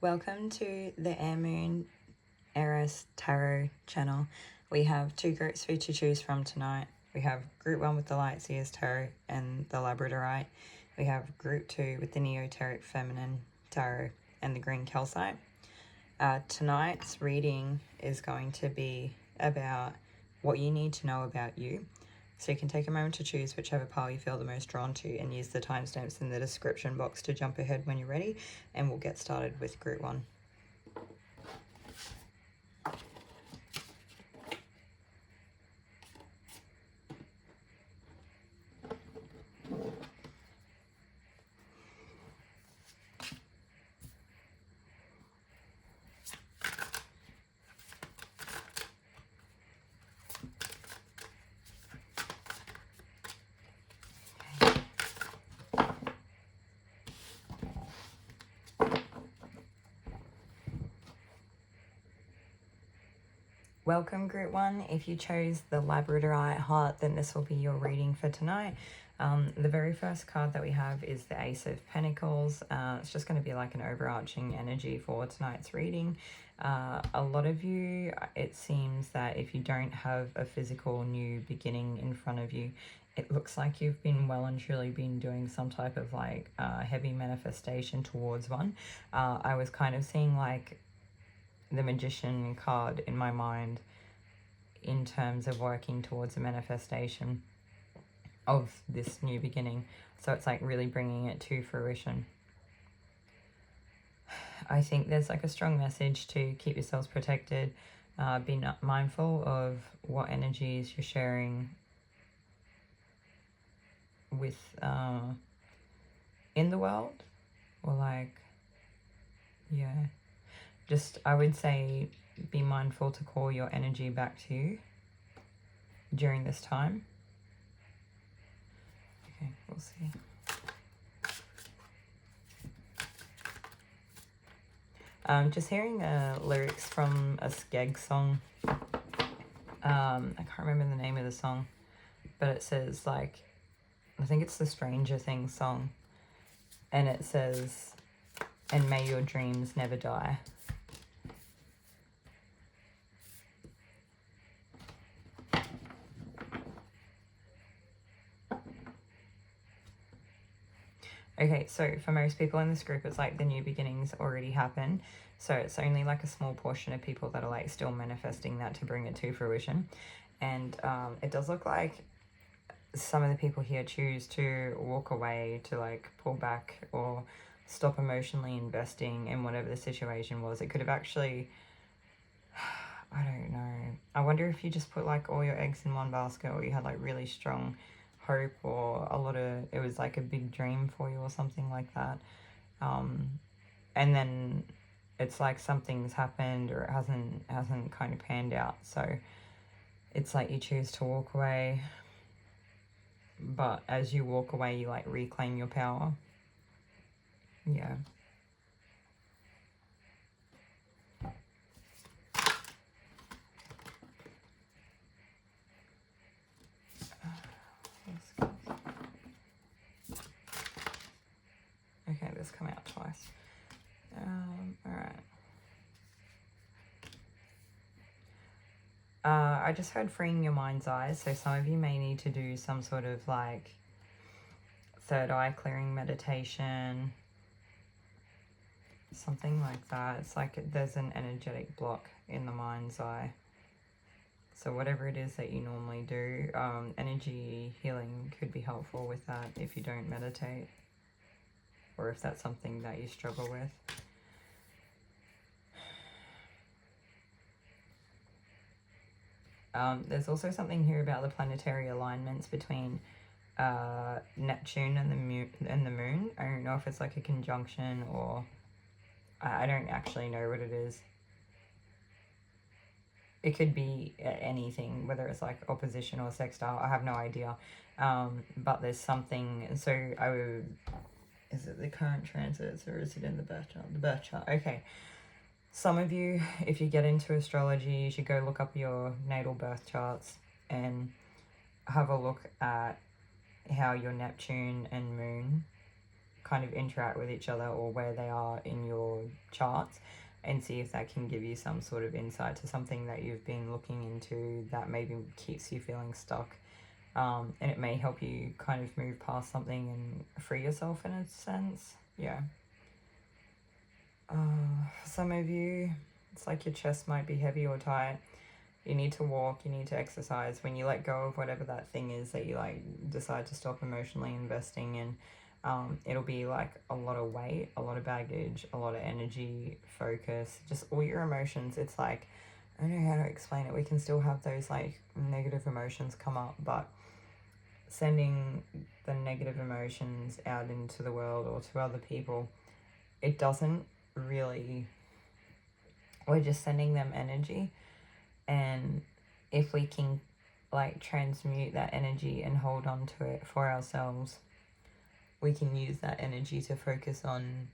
Welcome to the Air Moon Eris Tarot channel. We have two groups for you to choose from tonight. We have group 1 with the Light Seers Tarot and the Labradorite. We have group 2 with the Neoteric Feminine Tarot and the Green Calcite. Tonight's reading is going to be about what you need to know about you. So you can take a moment to choose whichever pile you feel the most drawn to and use the timestamps in the description box to jump ahead when you're ready, and we'll get started with group 1. Welcome group 1. If you chose the Labradorite heart, then this will be your reading for tonight. The very first card that we have is the Ace of Pentacles. It's just going to be like an overarching energy for tonight's reading. A lot of you, it seems that if you don't have a physical new beginning in front of you, it looks like you've been well and truly been doing some type of like heavy manifestation towards one. I was kind of seeing like the Magician card in my mind in terms of working towards a manifestation of this new beginning. So it's like really bringing it to fruition. I think there's like a strong message to keep yourselves protected. Be mindful of what energies you're sharing with in the world, or like, yeah, just I would say be mindful to call your energy back to you during this time. Okay, we'll see. Just hearing lyrics from a Skeg song. I can't remember the name of the song, but it says like, I think it's the Stranger Things song, and it says, "And may your dreams never die." Okay, so for most people in this group, it's like the new beginnings already happen. So it's only like a small portion of people that are like still manifesting that to bring it to fruition. And it does look like some of the people here choose to walk away, to like pull back or stop emotionally investing in whatever the situation was. It could have actually, I don't know. I wonder if you just put like all your eggs in one basket, or you had like really strong hope, or it was like a big dream for you or something like that, and then it's like something's happened, or it hasn't kind of panned out, so it's like you choose to walk away, but as you walk away you like reclaim your power. Yeah. Okay, this come out twice. Alright. I just heard freeing your mind's eyes, so some of you may need to do some sort of like third eye clearing meditation, something like that. It's like there's an energetic block in the mind's eye. So whatever it is that you normally do, energy healing could be helpful with that if you don't meditate, or if that's something that you struggle with. There's also something here about the planetary alignments between Neptune and the moon. I don't know if it's like a conjunction, or I don't actually know what it is. It could be anything, whether it's like opposition or sextile. I have no idea. But there's something. So is it the current transits, or is it in the birth chart? The birth chart. Okay. Some of you, if you get into astrology, you should go look up your natal birth charts and have a look at how your Neptune and moon kind of interact with each other or where they are in your charts, and see if that can give you some sort of insight to something that you've been looking into that maybe keeps you feeling stuck. And it may help you kind of move past something and free yourself in a sense. Yeah. For some of you, it's like your chest might be heavy or tight. You need to walk, you need to exercise. When you let go of whatever that thing is that you like decide to stop emotionally investing in, it'll be like a lot of weight, a lot of baggage, a lot of energy, focus, just all your emotions. It's like, I don't know how to explain it. We can still have those like negative emotions come up, but sending the negative emotions out into the world or to other people, it doesn't really, we're just sending them energy. And if we can like transmute that energy and hold on to it for ourselves, we can use that energy to focus on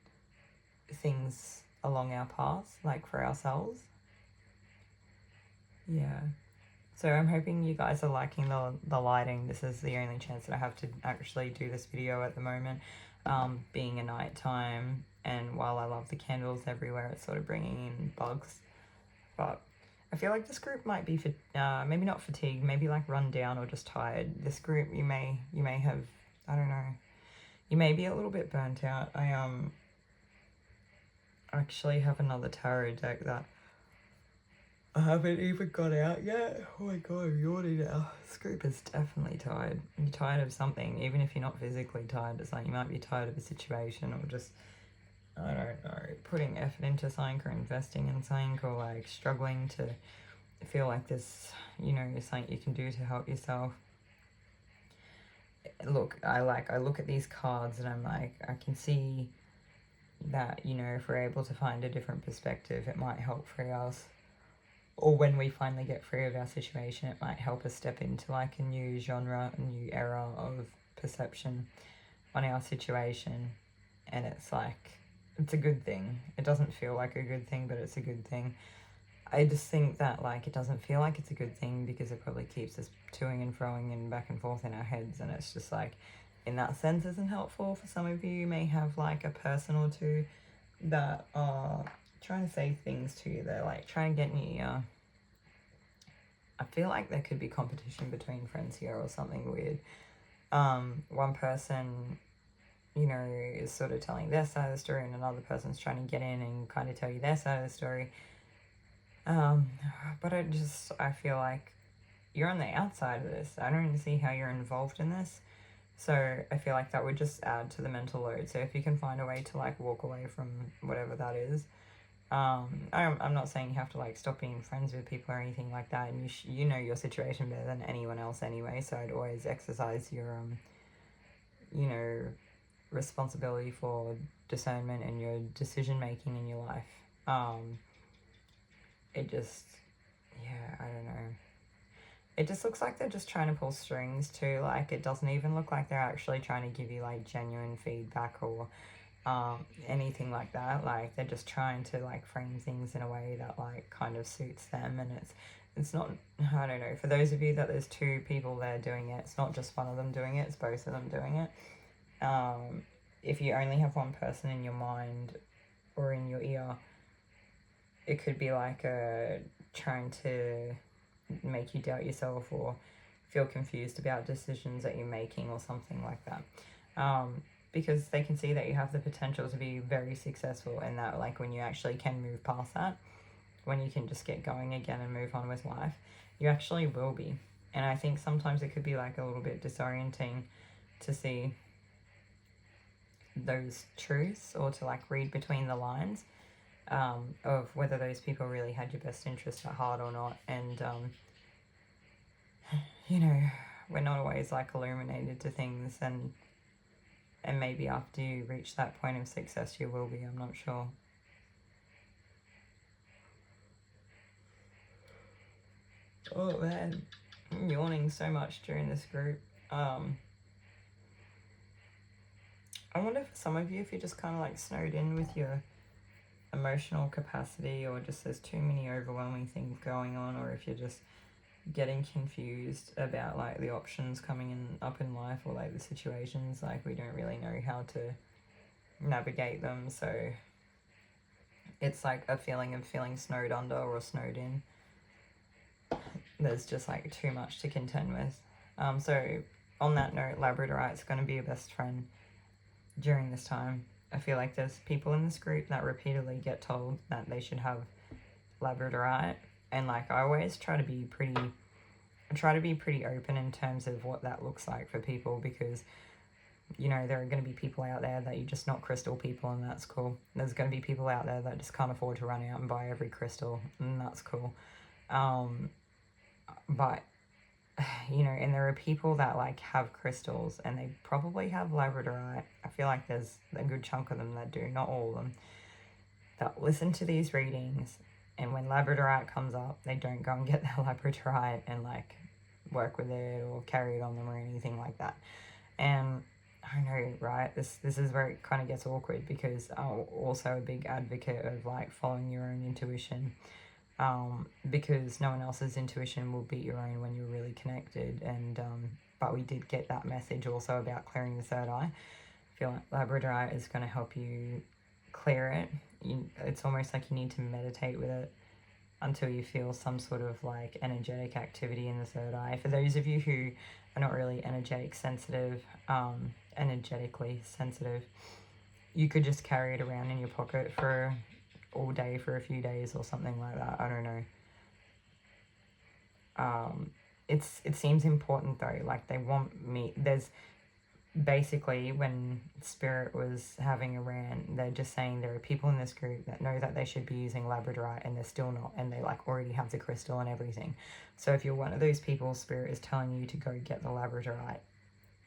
things along our path, like for ourselves. Yeah. So I'm hoping you guys are liking the lighting. This is the only chance that I have to actually do this video at the moment, being a night time. And while I love the candles everywhere, it's sort of bringing in bugs. But I feel like this group might be, maybe not fatigued, maybe like run down or just tired. This group, you may have, I don't know, you may be a little bit burnt out. I actually have another tarot deck that I haven't even got out yet. Oh my god, I'm yawning now. This group is definitely tired. You're tired of something, even if you're not physically tired. It's like you might be tired of a situation, or just, I don't know, putting effort into something or investing in something, or like struggling to feel like there's, you know, something you can do to help yourself. Look, I look at these cards and I'm like, I can see that, you know, if we're able to find a different perspective, it might help free us. Or when we finally get free of our situation, it might help us step into like a new genre, a new era of perception on our situation. And it's like, it's a good thing. It doesn't feel like a good thing, but it's a good thing. I just think that like it doesn't feel like it's a good thing because it probably keeps us toing and froing and back and forth in our heads, and it's just like, in that sense, isn't helpful. For some of you, you may have like a person or two that are trying to say things to you. They're like trying to get in your ear. I feel like there could be competition between friends here or something weird. One person, you know, is sort of telling their side of the story, and another person's trying to get in and kind of tell you their side of the story. But I feel like you're on the outside of this. I don't even see how you're involved in this. So I feel like that would just add to the mental load. So if you can find a way to like walk away from whatever that is, I'm not saying you have to like stop being friends with people or anything like that. And you know your situation better than anyone else anyway. So I'd always exercise your, you know, responsibility for discernment and your decision making in your life. It just, yeah, I don't know. It just looks like they're just trying to pull strings too. Like, it doesn't even look like they're actually trying to give you like genuine feedback or anything like that. Like, they're just trying to like frame things in a way that like kind of suits them. And it's not, I don't know, for those of you that there's two people there doing it, it's not just one of them doing it, it's both of them doing it. If you only have one person in your mind or in your ear, it could be like trying to make you doubt yourself or feel confused about decisions that you're making or something like that. Because they can see that you have the potential to be very successful, and that like when you actually can move past that, when you can just get going again and move on with life, you actually will be. And I think sometimes it could be like a little bit disorienting to see those truths or to like read between the lines. Of whether those people really had your best interest at heart or not. And, you know, we're not always like illuminated to things, and maybe after you reach that point of success you will be, I'm not sure. Oh man, I'm yawning so much during this group. I wonder for some of you if you're just kind of like snowed in with your emotional capacity, or just there's too many overwhelming things going on, or if you're just getting confused about like the options coming up in life, or like the situations, like we don't really know how to navigate them. So it's like a feeling of feeling snowed under or snowed in. There's just like too much to contend with. So on that note, Labradorite's going to be your best friend during this time. I feel like there's people in this group that repeatedly get told that they should have Labradorite, and like I always try to be pretty open in terms of what that looks like for people, because you know there are going to be people out there that you're just not crystal people, and that's cool. There's going to be people out there that just can't afford to run out and buy every crystal, and that's cool. But you know, and there are people that like have crystals and they probably have Labradorite. I feel like there's a good chunk of them that do, not all of them, that listen to these readings, and when Labradorite comes up, they don't go and get their Labradorite and like work with it or carry it on them or anything like that. And I know, right, this is where it kind of gets awkward, because I'm also a big advocate of like following your own intuition, because no one else's intuition will beat your own when you're really connected. And but we did get that message also about clearing the third eye. I feel like Labradorite is going to help you clear it. It's almost like you need to meditate with it until you feel some sort of like energetic activity in the third eye. For those of you who are not really energetically sensitive, you could just carry it around in your pocket for all day for a few days or something like that. I don't know. It seems important though. Like they want me. There's basically, when Spirit was having a rant, they're just saying there are people in this group that know that they should be using Labradorite and they're still not, and they like already have the crystal and everything. So if you're one of those people, Spirit is telling you to go get the Labradorite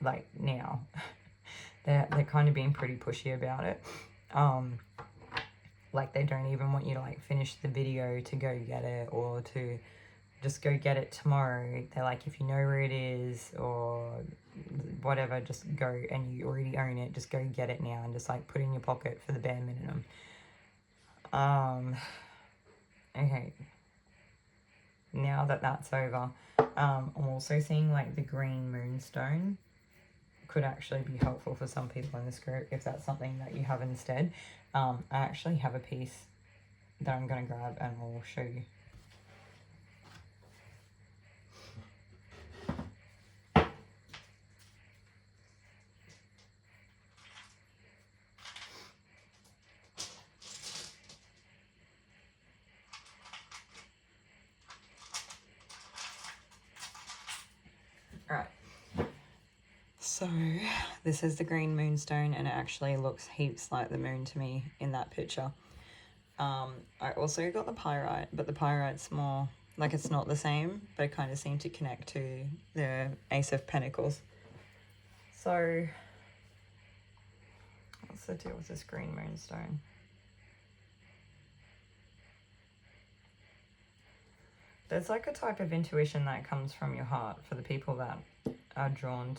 like now. they're kind of being pretty pushy about it. Like they don't even want you to like finish the video to go get it, or to just go get it tomorrow. They're like, if you know where it is or whatever, just go, and you already own it, just go get it now and just like put it in your pocket for the bare minimum. Okay, now that that's over, I'm also seeing like the green moonstone could actually be helpful for some people in this group if that's something that you have instead. I actually have a piece that I'm going to grab and I'll show you. Alright, so this is the green moonstone, and it actually looks heaps like the moon to me in that picture. I also got the pyrite, but the pyrite's more, like it's not the same, but it kind of seemed to connect to the Ace of Pentacles. So what's the deal with this green moonstone? There's like a type of intuition that comes from your heart for the people that are drawn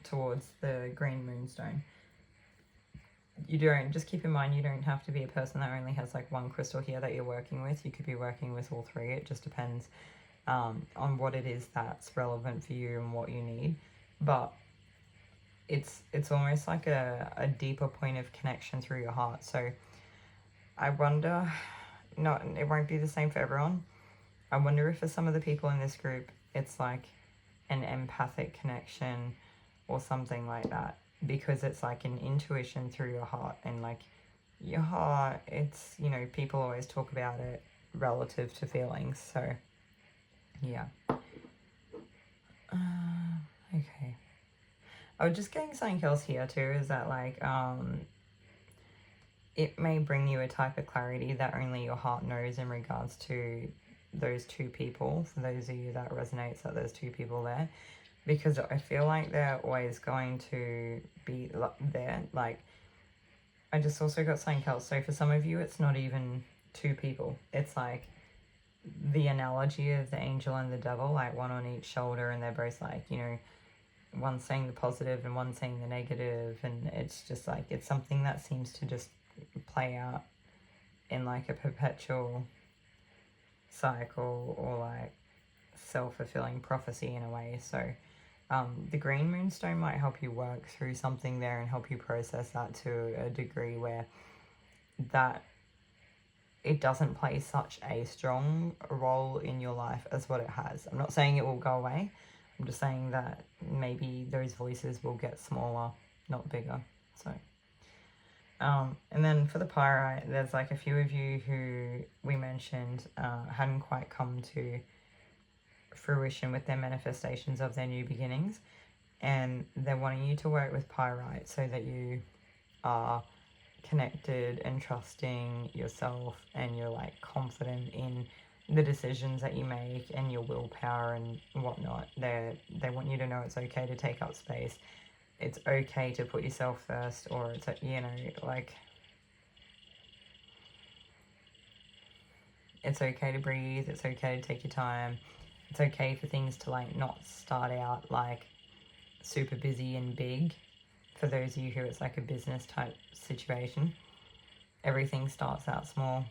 towards the green moonstone. You don't, just keep in mind, you don't have to be a person that only has like one crystal here that you're working with. You could be working with all three. It just depends on what it is that's relevant for you and what you need. But it's almost like a deeper point of connection through your heart. So I wonder, it won't be the same for everyone. I wonder if for some of the people in this group, it's like an empathic connection or something like that, because it's like an intuition through your heart. And like your heart, it's, you know, people always talk about it relative to feelings. So yeah. Okay. I was just getting something else here too, is that like it may bring you a type of clarity that only your heart knows in regards to those two people. For those of you that resonates, that there's two people there, because I feel like they're always going to be there. Like I just also got something else. So for some of you, it's not even two people. It's like the analogy of the angel and the devil, like one on each shoulder, and they're both like, you know, one saying the positive and one saying the negative. And it's just like, it's something that seems to just play out in like a perpetual cycle, or like self-fulfilling prophecy in a way. So The green moonstone might help you work through something there and help you process that to a degree where that it doesn't play such a strong role in your life as what it has. I'm not saying it will go away. I'm just saying that maybe those voices will get smaller, not bigger. So, and then for the pyrite, there's like a few of you who we mentioned hadn't quite come to fruition with their manifestations of their new beginnings, and they're wanting you to work with pyrite so that you are connected and trusting yourself, and you're like confident in the decisions that you make and your willpower and whatnot. They want you to know it's okay to take up space, it's okay to put yourself first, or it's, you know, like it's okay to breathe, it's okay to take your time, it's okay for things to like not start out like super busy and big. For those of you who it's like a business type situation, everything starts out small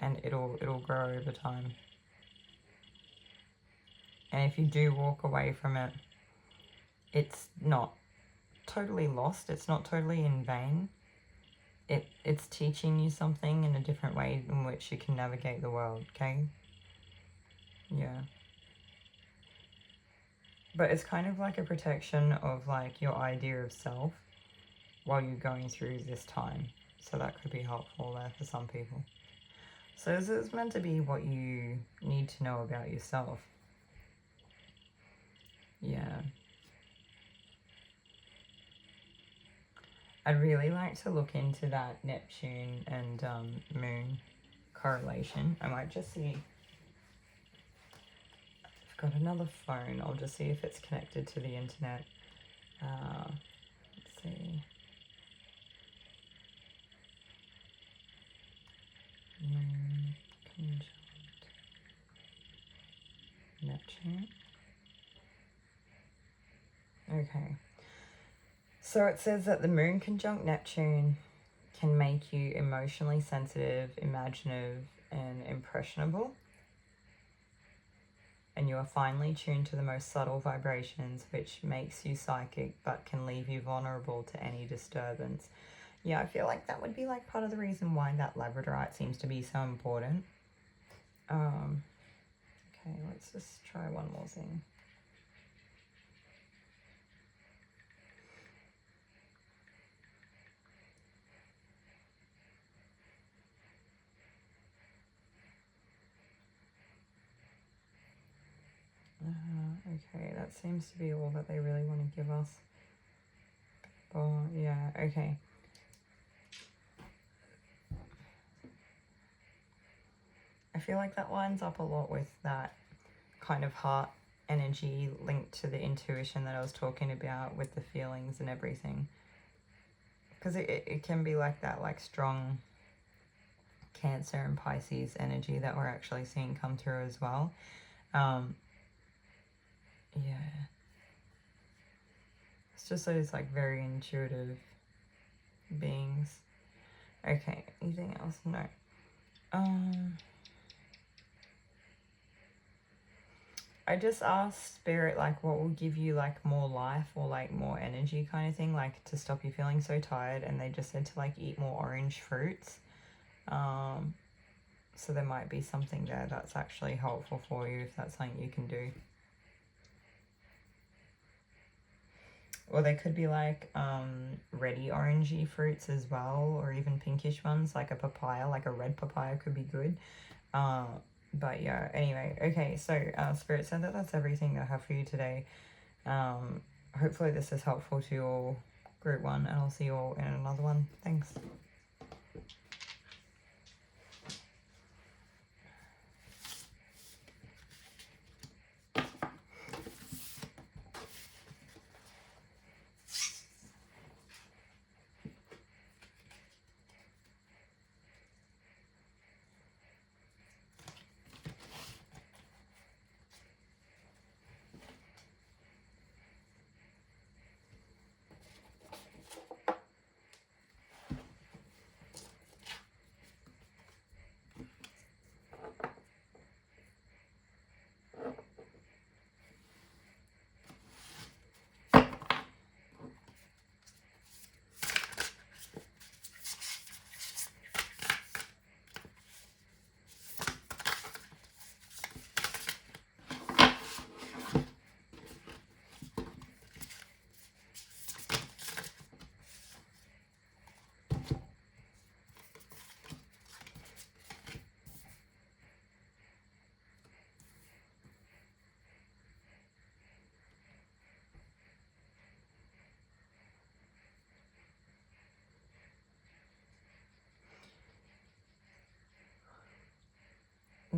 and it'll grow over time. And if you do walk away from it, it's not totally lost, it's not totally in vain. It's teaching you something in a different way in which you can navigate the world, okay? Yeah. But it's kind of like a protection of like your idea of self while you're going through this time. So that could be helpful there for some people. So this is meant to be what you need to know about yourself. Yeah. I'd really like to look into that Neptune and Moon correlation. I might just see. I've got another phone. I'll just see if it's connected to the internet. Let's see. Moon conjunct Neptune. Okay. So it says that the moon conjunct Neptune can make you emotionally sensitive, imaginative, and impressionable. And you are finely tuned to the most subtle vibrations, which makes you psychic but can leave you vulnerable to any disturbance. Yeah, I feel like that would be like part of the reason why that Labradorite seems to be so important. Okay, let's just try one more thing. Okay, that seems to be all that they really want to give us. Oh, yeah, okay. I feel like that lines up a lot with that kind of heart energy linked to the intuition that I was talking about with the feelings and everything. Because it can be like that, like strong Cancer and Pisces energy that we're actually seeing come through as well. Yeah. It's just those like very intuitive beings. Okay, anything else? No. I just asked Spirit like what will give you like more life or like more energy kind of thing, like to stop you feeling so tired, and they just said to like eat more orange fruits. So there might be something there that's actually helpful for you if that's something you can do. Or they could be like reddy orangey fruits as well, or even pinkish ones, like a papaya, like a red papaya could be good. But yeah, anyway, okay, so Spirit said that that's everything that I have for you today. Hopefully this is helpful to your group one, and I'll see you all in another one. Thanks.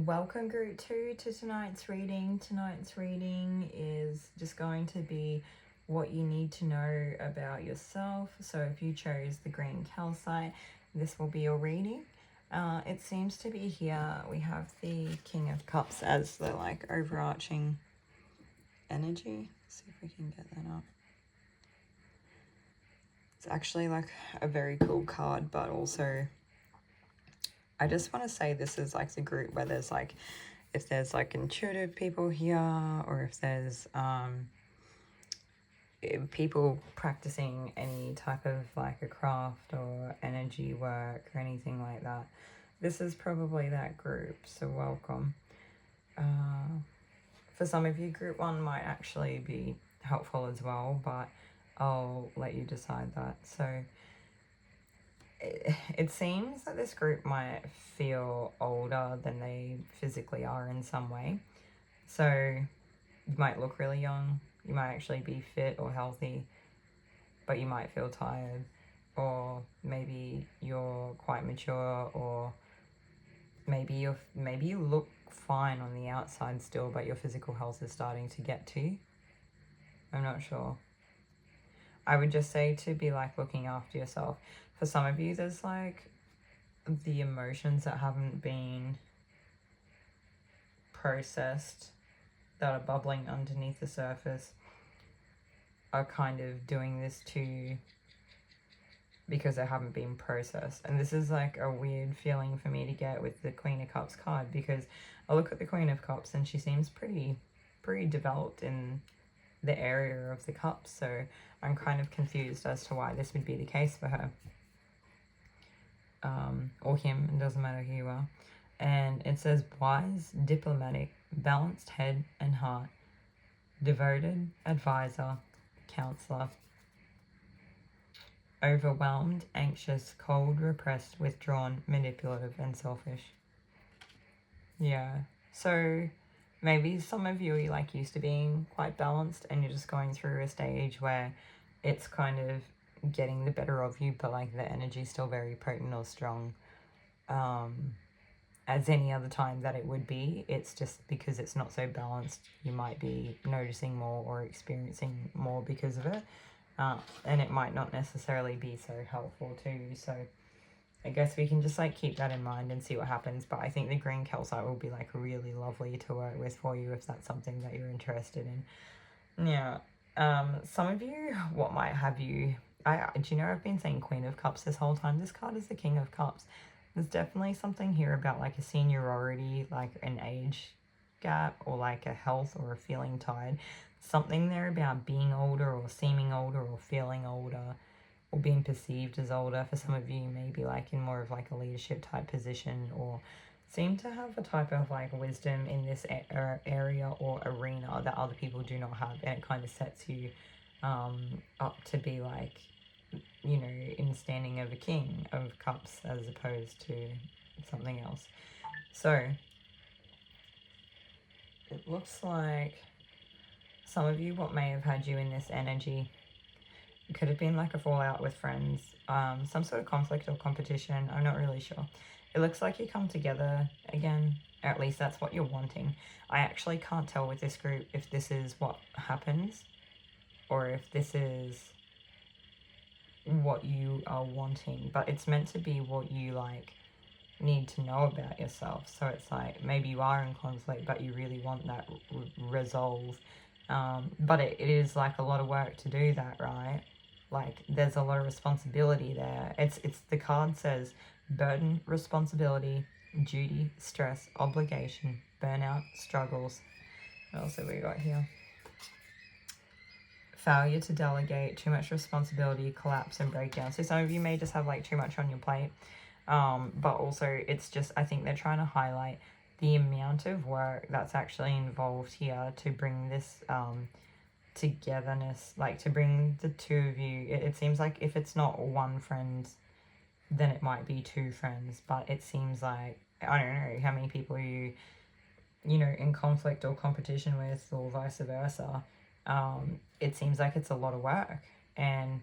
welcome group 2 to tonight's reading. Tonight's reading is just going to be what you need to know about yourself. So if you chose the green calcite, this will be your reading. It seems to be here we have the King of Cups as the like overarching energy. Let's see if we can get that up. It's actually like a very cool card, but also I just want to say this is like the group where there's like, if there's like intuitive people here, or if there's people practicing any type of like a craft or energy work or anything like that. This is probably that group, so welcome. For some of you, group 1 might actually be helpful as well, but I'll let you decide that. So it seems that this group might feel older than they physically are in some way. So you might look really young, you might actually be fit or healthy, but you might feel tired, or maybe you're quite mature, or maybe you look fine on the outside still, but your physical health is starting to get to you. I'm not sure. I would just say to be like looking after yourself. For some of you, there's like the emotions that haven't been processed, that are bubbling underneath the surface, are kind of doing this to you because they haven't been processed. And this is like a weird feeling for me to get with the Queen of Cups card, because I look at the Queen of Cups and she seems pretty developed in the area of the cups, so I'm kind of confused as to why this would be the case for her. Or him, it doesn't matter who you are. And it says wise, diplomatic, balanced head and heart, devoted, advisor, counselor, overwhelmed, anxious, cold, repressed, withdrawn, manipulative, and selfish. Yeah, so maybe some of you are like used to being quite balanced and you're just going through a stage where it's kind of getting the better of you, but like the energy is still very potent or strong, as any other time that it would be. It's just because it's not so balanced, you might be noticing more or experiencing more because of it, and it might not necessarily be so helpful to you. So I guess we can just like keep that in mind and see what happens. But I think the green calcite will be like really lovely to work with for you if that's something that you're interested in. Yeah. Some of you, what might have you, do you know I've been saying Queen of Cups this whole time? This card is the King of Cups. There's definitely something here about like a seniority, like an age gap, or like a health or a feeling tired. Something there about being older or seeming older or feeling older or being perceived as older. For some of you, maybe like in more of like a leadership type position, or seem to have a type of like wisdom in this area or arena that other people do not have, and it kind of sets you up to be like, you know, in the standing of a King of Cups as opposed to something else. So it looks like some of you, what may have had you in this energy, it could have been like a fallout with friends, some sort of conflict or competition. I'm not really sure. It looks like you come together again. At least that's what you're wanting. I actually can't tell with this group if this is what happens or if this is what you are wanting, but it's meant to be what you like need to know about yourself. So it's like maybe you are in conflict, but you really want that resolve. But it is like a lot of work to do that, right? Like there's a lot of responsibility there. It's the card says burden, responsibility, duty, stress, obligation, burnout, struggles. What else have we got here? Failure to delegate, too much responsibility, collapse and breakdown. So some of you may just have like too much on your plate, but also it's just, I think they're trying to highlight the amount of work that's actually involved here to bring this togetherness, like to bring the two of you. It seems like if it's not one friend, then it might be two friends, but it seems like, I don't know how many people you know, in conflict or competition with, or vice versa. It seems like it's a lot of work, and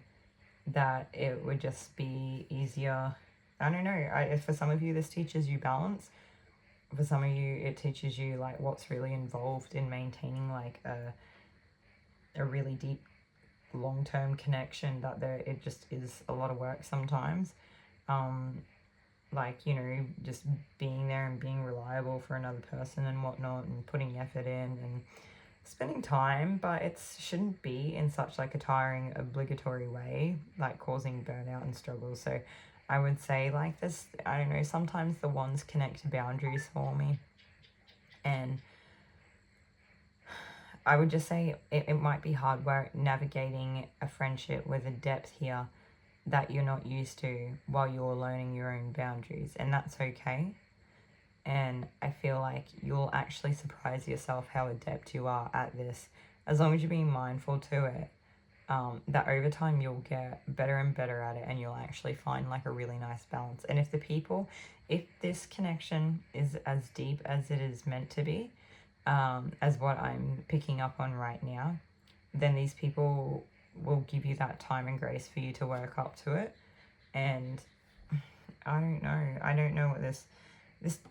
that it would just be easier. I don't know. For some of you, this teaches you balance. for some of you, it teaches you like what's really involved in maintaining like a really deep long-term connection, that it just is a lot of work sometimes. Like, you know, just being there and being reliable for another person and whatnot, and putting effort in and spending time, but it shouldn't be in such like a tiring, obligatory way, like causing burnout and struggle. So I would say like this, I don't know, sometimes the wands connect boundaries for me, and I would just say it might be hard work navigating a friendship with a depth here that you're not used to while you're learning your own boundaries, and that's okay. And I feel like you'll actually surprise yourself how adept you are at this, as long as you're being mindful to it. That over time you'll get better and better at it, and you'll actually find like a really nice balance. And if this connection is as deep as it is meant to be, as what I'm picking up on right now, then these people will give you that time and grace for you to work up to it. And I don't know what this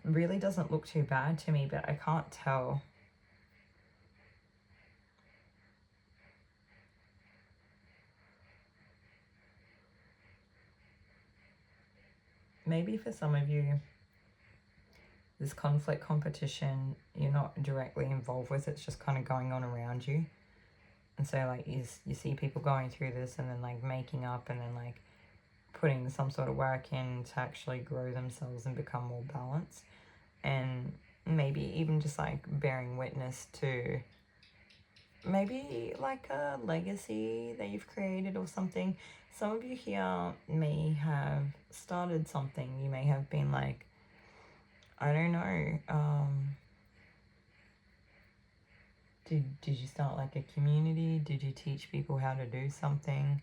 really doesn't look too bad to me, but I can't tell. Maybe for some of you, this conflict competition, you're not directly involved with, it's just kind of going on around you. And so like you see people going through this and then like making up and then like putting some sort of work in to actually grow themselves and become more balanced. And maybe even just like bearing witness to maybe like a legacy that you've created or something. Some of you here may have started something. You may have been like, I don't know, did you start like a community? Did you teach people how to do something?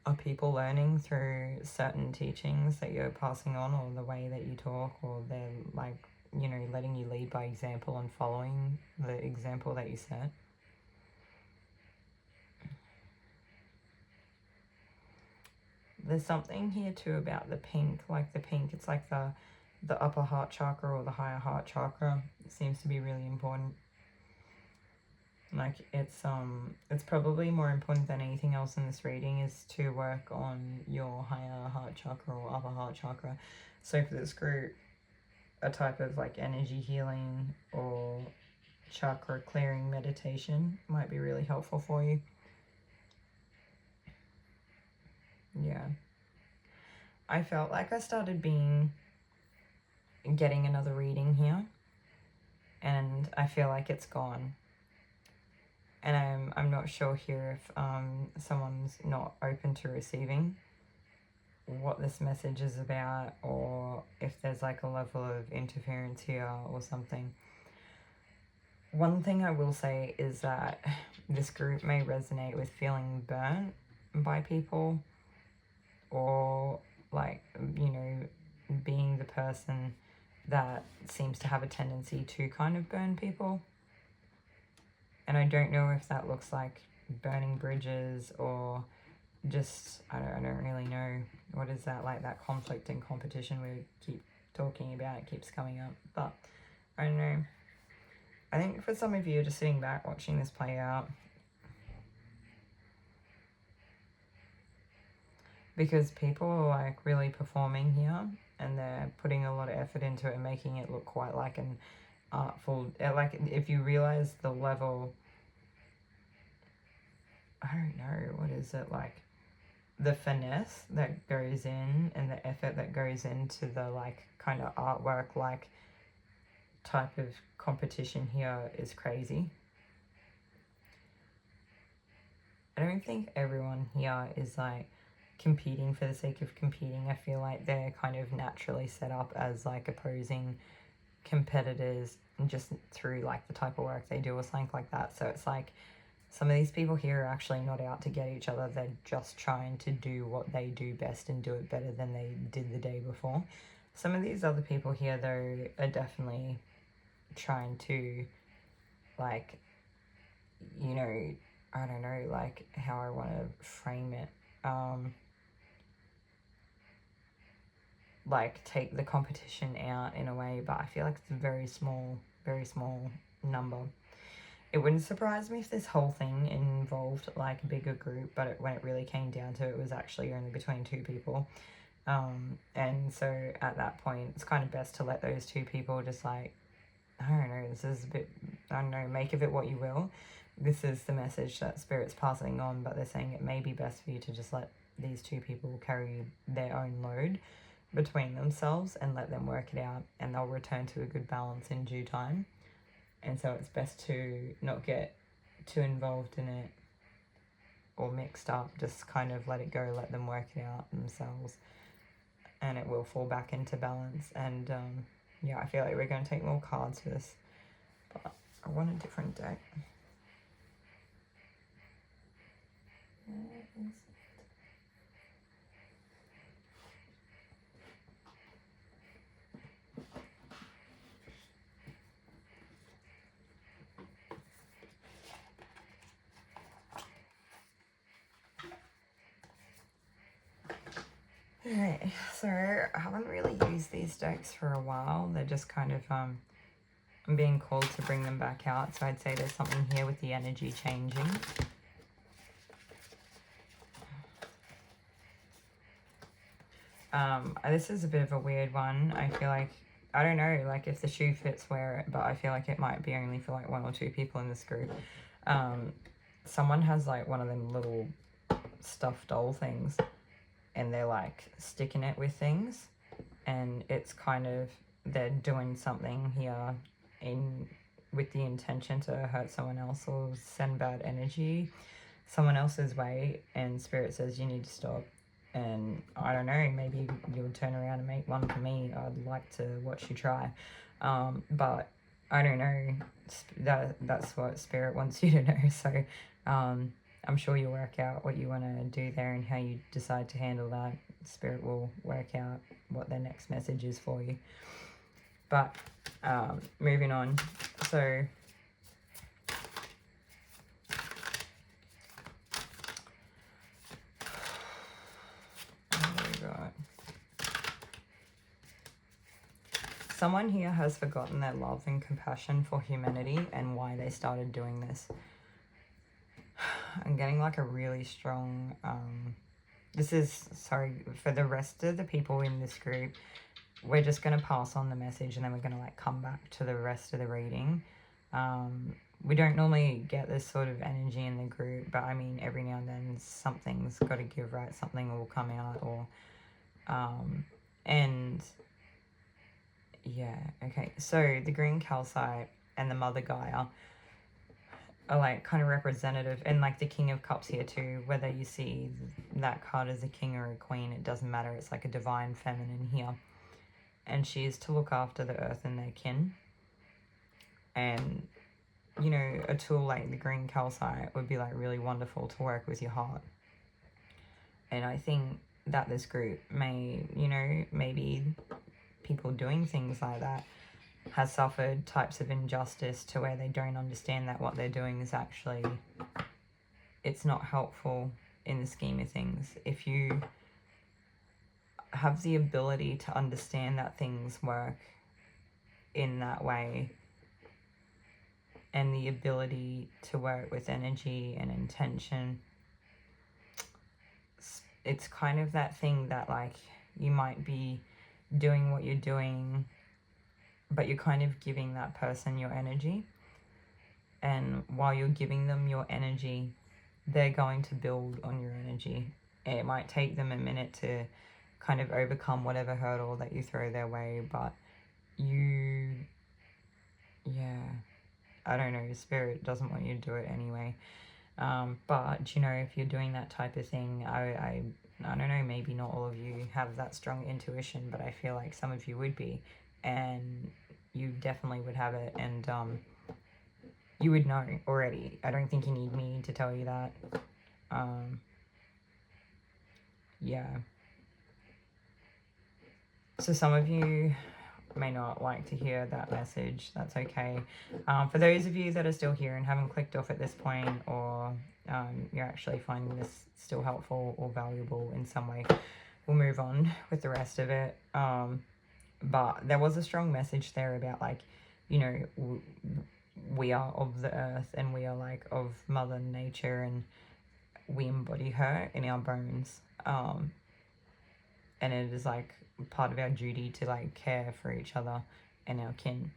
Are people learning through certain teachings that you're passing on, or the way that you talk, or they're like, you know, letting you lead by example and following the example that you set? There's something here too about the pink, like the pink, it's like the upper heart chakra or the higher heart chakra. It seems to be really important. Like it's probably more important than anything else in this reading is to work on your higher heart chakra or upper heart chakra. So for this group, a type of like energy healing or chakra clearing meditation might be really helpful for you. Yeah. I felt like I started getting another reading here, and I feel like it's gone. And I'm not sure here if someone's not open to receiving what this message is about, or if there's like a level of interference here or something. One thing I will say is that this group may resonate with feeling burnt by people, or like, you know, being the person that seems to have a tendency to kind of burn people. And I don't know if that looks like burning bridges or just, I don't really know. What is that, like that conflict and competition we keep talking about, it keeps coming up. But I don't know. I think for some of you, just sitting back watching this play out, because people are like really performing here and they're putting a lot of effort into it and making it look quite like an artful, like if you realize the level, I don't know, what is it, like the finesse that goes in and the effort that goes into the like kind of artwork like type of competition here is crazy. I don't think everyone here is like competing for the sake of competing. I feel like they're kind of naturally set up as like opposing competitors just through like the type of work they do or something like that. So it's like some of these people here are actually not out to get each other. They're just trying to do what they do best and do it better than they did the day before. Some of these other people here though are definitely trying to, like, you know, I don't know, like how I want to frame it. like take the competition out in a way, but I feel like it's a very small number. It wouldn't surprise me if this whole thing involved like a bigger group, but when it really came down to it, it was actually only between 2 people. And so at that point, it's kind of best to let those 2 people just like, I don't know, this is a bit, I don't know, make of it what you will. This is the message that Spirit's passing on, but they're saying it may be best for you to just let these 2 people carry their own load between themselves and let them work it out, and they'll return to a good balance in due time. And so it's best to not get too involved in it or mixed up. Just kind of let it go, let them work it out themselves, and it will fall back into balance. And yeah, I feel like we're going to take more cards for this, but I want a different deck. Alright, so I haven't really used these decks for a while. They're just kind of, I'm being called to bring them back out. So I'd say there's something here with the energy changing. This is a bit of a weird one. I feel like, I don't know, like if the shoe fits, wear it, but I feel like it might be only for like 1 or 2 people in this group. Someone has like one of them little stuffed doll things, and they're like sticking it with things, and it's kind of, they're doing something here with the intention to hurt someone else or send bad energy someone else's way, and Spirit says you need to stop. And I don't know, maybe you'll turn around and make one for me. I'd like to watch you try. But I don't know, that's what Spirit wants you to know. So I'm sure you'll work out what you want to do there and how you decide to handle that. Spirit will work out what their next message is for you. But moving on. So someone here has forgotten their love and compassion for humanity and why they started doing this. I'm getting like a really strong, this is, sorry, for the rest of the people in this group, we're just going to pass on the message and then we're going to like come back to the rest of the reading. We don't normally get this sort of energy in the group, but I mean, every now and then something's got to give, right? Something will come out, or, and yeah, okay. So the green calcite and the mother Gaia are like kind of representative, and like the King of Cups here too, whether you see that card as a king or a queen, it doesn't matter. It's like a divine feminine here, and she is to look after the earth and their kin. And you know, a tool like the green calcite would be like really wonderful to work with your heart. And I think that this group may, you know, maybe people doing things like that has suffered types of injustice to where they don't understand that what they're doing is actually, it's not helpful in the scheme of things. If you have the ability to understand that things work in that way, and the ability to work with energy and intention, it's kind of that thing that like you might be doing what you're doing, but you're kind of giving that person your energy, and while you're giving them your energy, they're going to build on your energy. It might take them a minute to kind of overcome whatever hurdle that you throw their way, but you, yeah, I don't know, Spirit doesn't want you to do it anyway. But you know, if you're doing that type of thing, I don't know, maybe not all of you have that strong intuition, but I feel like some of you would be, and you definitely would have it, and you would know already. I don't think you need me to tell you that. Yeah. So some of you may not like to hear that message. That's okay. For those of you that are still here and haven't clicked off at this point, or you're actually finding this still helpful or valuable in some way, we'll move on with the rest of it. But there was a strong message there about, like, you know, we are of the earth, and we are like of Mother Nature, and we embody her in our bones. And it is like part of our duty to like care for each other and our kin.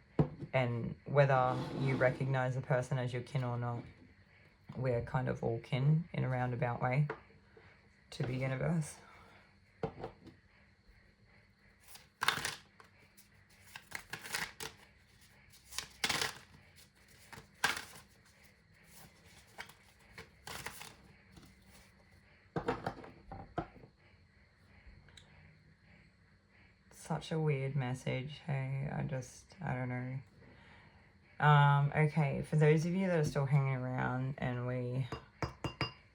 And whether you recognize a person as your kin or not, we're kind of all kin in a roundabout way to the universe. Such a weird message. Hey, I don't know. Okay, for those of you that are still hanging around and we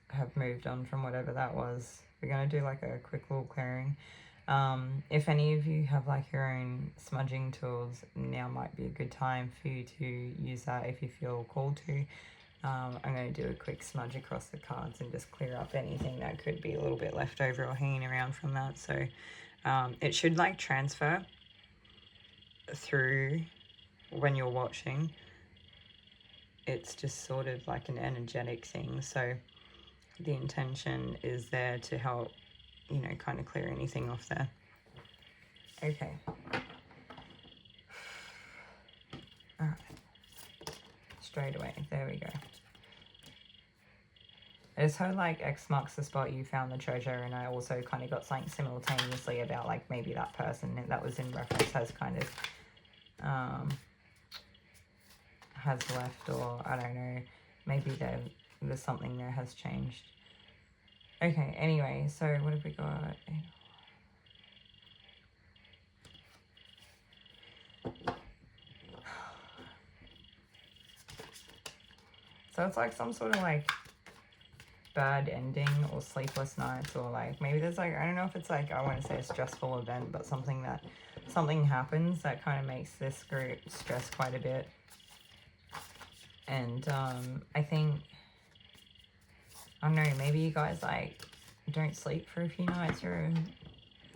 have moved on from whatever that was, we're going to do like a quick little clearing. If any of you have like your own smudging tools, now might be a good time for you to use that if you feel called to. I'm going to do a quick smudge across the cards and just clear up anything that could be a little bit left over or hanging around from that. So it should like transfer through when you're watching. It's just sort of like an energetic thing. So the intention is there to help, you know, kind of clear anything off there. Okay. All right. Straight away. There we go. I just heard like X marks the spot, you found the treasure, and I also kind of got something simultaneously about like maybe that person that was in reference has kind of has left, or I don't know, maybe there's something there has changed. Okay, anyway, so what have we got? So it's like some sort of like bad ending or sleepless nights, or like maybe there's like, I don't know if it's like, I want to say a stressful event, but something happens that kind of makes this group stress quite a bit. And I think, I don't know, maybe you guys like don't sleep for a few nights or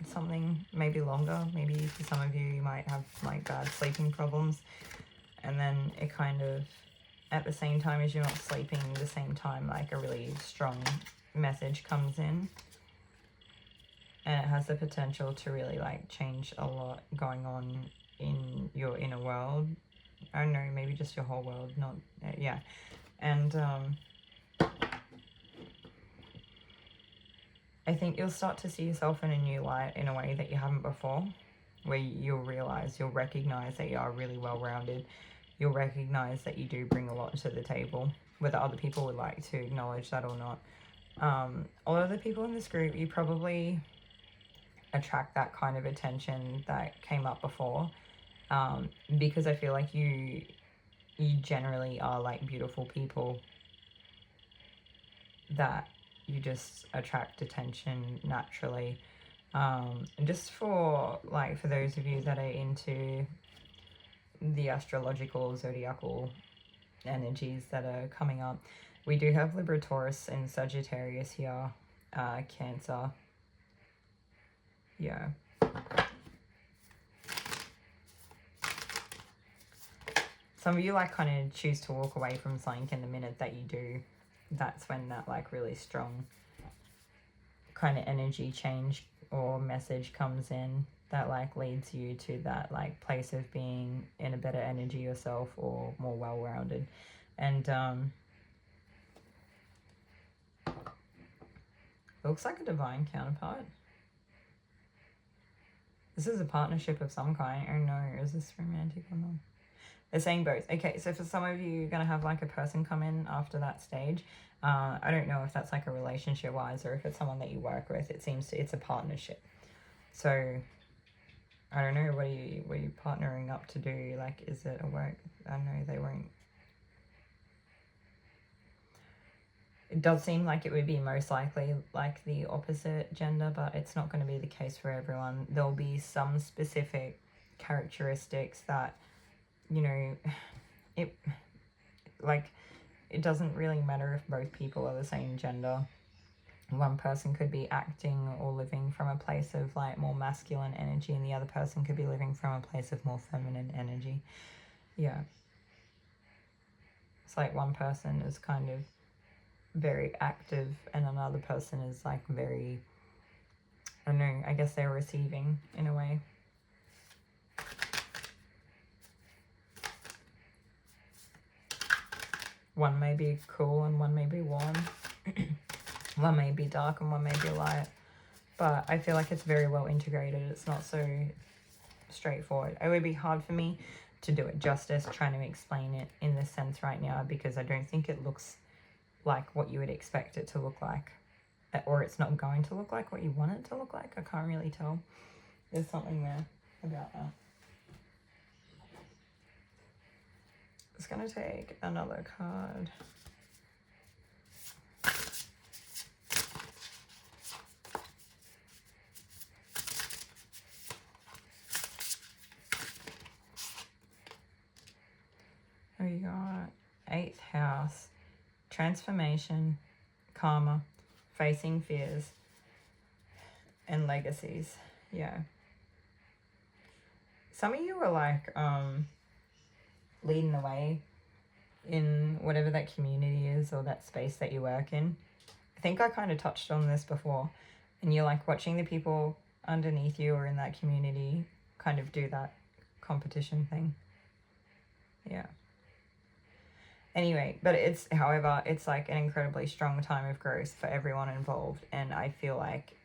something, maybe longer. Maybe for some of you might have like bad sleeping problems, and then it kind of, at the same time as you're not sleeping, the same time like a really strong message comes in, and it has the potential to really like change a lot going on in your inner world. I don't know, maybe just your whole world, not, yeah. And I think you'll start to see yourself in a new light in a way that you haven't before, where you'll recognize that you are really well-rounded. You'll recognize that you do bring a lot to the table, whether other people would like to acknowledge that or not. A lot of the people in this group, you probably attract that kind of attention that came up before, because I feel like you generally are like beautiful people that you just attract attention naturally. Just for those of you that are into the astrological zodiacal energies that are coming up, we do have Libra, Taurus, and Sagittarius here. Cancer, yeah. Some of you like kind of choose to walk away from something, in the minute that you do, that's when that like really strong kind of energy change or message comes in that like leads you to that like place of being in a better energy yourself, or more well-rounded. And looks like a divine counterpart. This is a partnership of some kind. Oh no, is this romantic or not? They're saying both. Okay, so for some of you, you're going to have like a person come in after that stage. I don't know if that's like a relationship wise, or if it's someone that you work with. It seems it's a partnership. So I don't know, what are you partnering up to do? Like, is it a work? I don't know, they won't. It does seem like it would be most likely like the opposite gender, but it's not going to be the case for everyone. There'll be some specific characteristics that, you know, it doesn't really matter if both people are the same gender. one person could be acting or living from a place of like more masculine energy, and the other person could be living from a place of more feminine energy. Yeah. It's like one person is kind of very active and another person is like very, I don't know, I guess they're receiving in a way. One may be cool and one may be warm. One may be dark and one may be light. But I feel like it's very well integrated. It's not so straightforward. It would be hard for me to do it justice trying to explain it in this sense right now, because I don't think it looks like what you would expect it to look like, or it's not going to look like what you want it to look like. I can't really tell. There's something there about that. It's going to take another card. We got 8th house, transformation, karma, facing fears, and legacies. Yeah. Some of you are like leading the way in whatever that community is or that space that you work in. I think I kind of touched on this before, and you're like watching the people underneath you or in that community kind of do that competition thing. Yeah. Anyway, but however, it's like an incredibly strong time of growth for everyone involved. And I feel like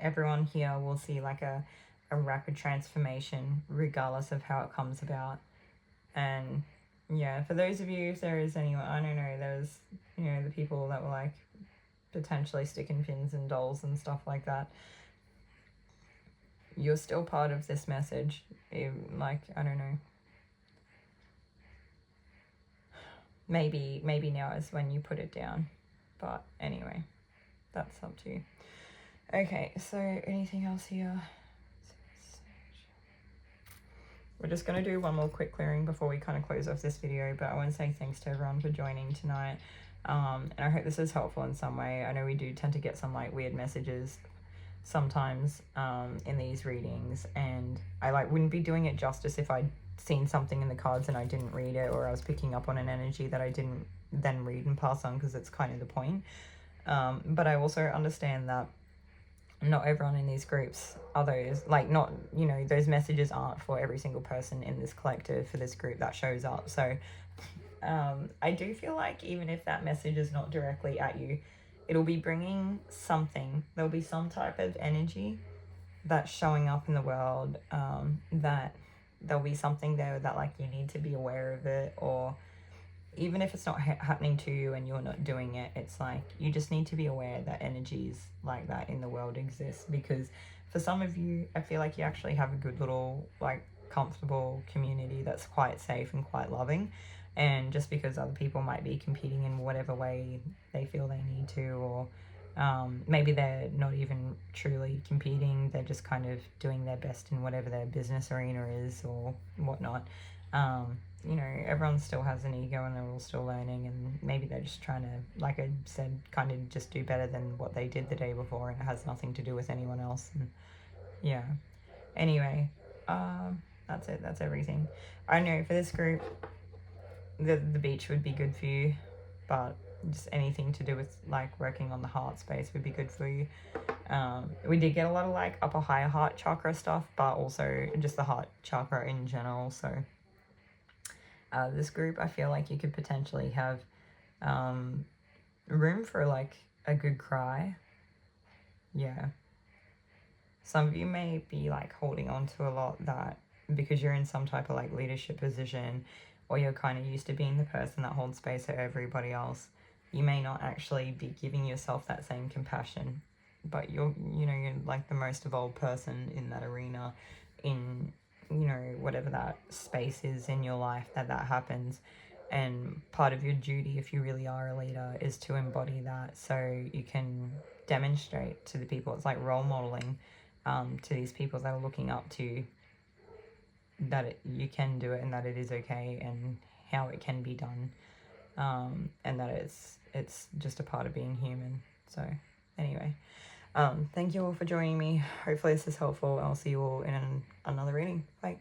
everyone here will see like a rapid transformation regardless of how it comes about. And yeah, for those of you, if there is anyone, I don't know, there's, you know, the people that were like potentially sticking pins and dolls and stuff like that. You're still part of this message. Like, I don't know. Maybe now is when you put it down. But anyway, that's up to you. Okay, so anything else here? We're just going to do one more quick clearing before we kind of close off this video. But I want to say thanks to everyone for joining tonight. And I hope this is helpful in some way. I know we do tend to get some like weird messages sometimes in these readings. And I like wouldn't be doing it justice if I'd seen something in the cards and I didn't read it, or I was picking up on an energy that I didn't then read and pass on, because it's kind of the point. But I also understand that not everyone in these groups are those, like, not, you know, those messages aren't for every single person in this collective, for this group that shows up. So I do feel like even if that message is not directly at you, it'll be bringing something. There'll be some type of energy that's showing up in the world, that there'll be something there that like you need to be aware of it, or even if it's not happening to you and you're not doing it, it's like you just need to be aware that energies like that in the world exist. Because for some of you, I feel like you actually have a good little like comfortable community that's quite safe and quite loving, and just because other people might be competing in whatever way they feel they need to, or maybe they're not even truly competing, they're just kind of doing their best in whatever their business arena is or whatnot. You know, everyone still has an ego and they're all still learning, and maybe they're just trying to, like I said, kind of just do better than what they did the day before, and it has nothing to do with anyone else. And yeah, anyway, that's it, that's everything. I know for this group, the beach would be good for you, but just anything to do with like working on the heart space would be good for you. We did get a lot of like upper higher heart chakra stuff, but also just the heart chakra in general. So this group, I feel like you could potentially have room for like a good cry. Yeah, some of you may be like holding on to a lot, that because you're in some type of like leadership position, or you're kind of used to being the person that holds space for everybody else, you may not actually be giving yourself that same compassion, but you're like the most evolved person in that arena, in, you know, whatever that space is in your life that happens. And part of your duty, if you really are a leader, is to embody that, so you can demonstrate to the people. It's like role modeling to these people that are looking up to you, that you can do it, and that it is okay, and how it can be done, and that it's just a part of being human. So Anyway, thank you all for joining me. Hopefully this is helpful. I'll see you all in another reading. Bye.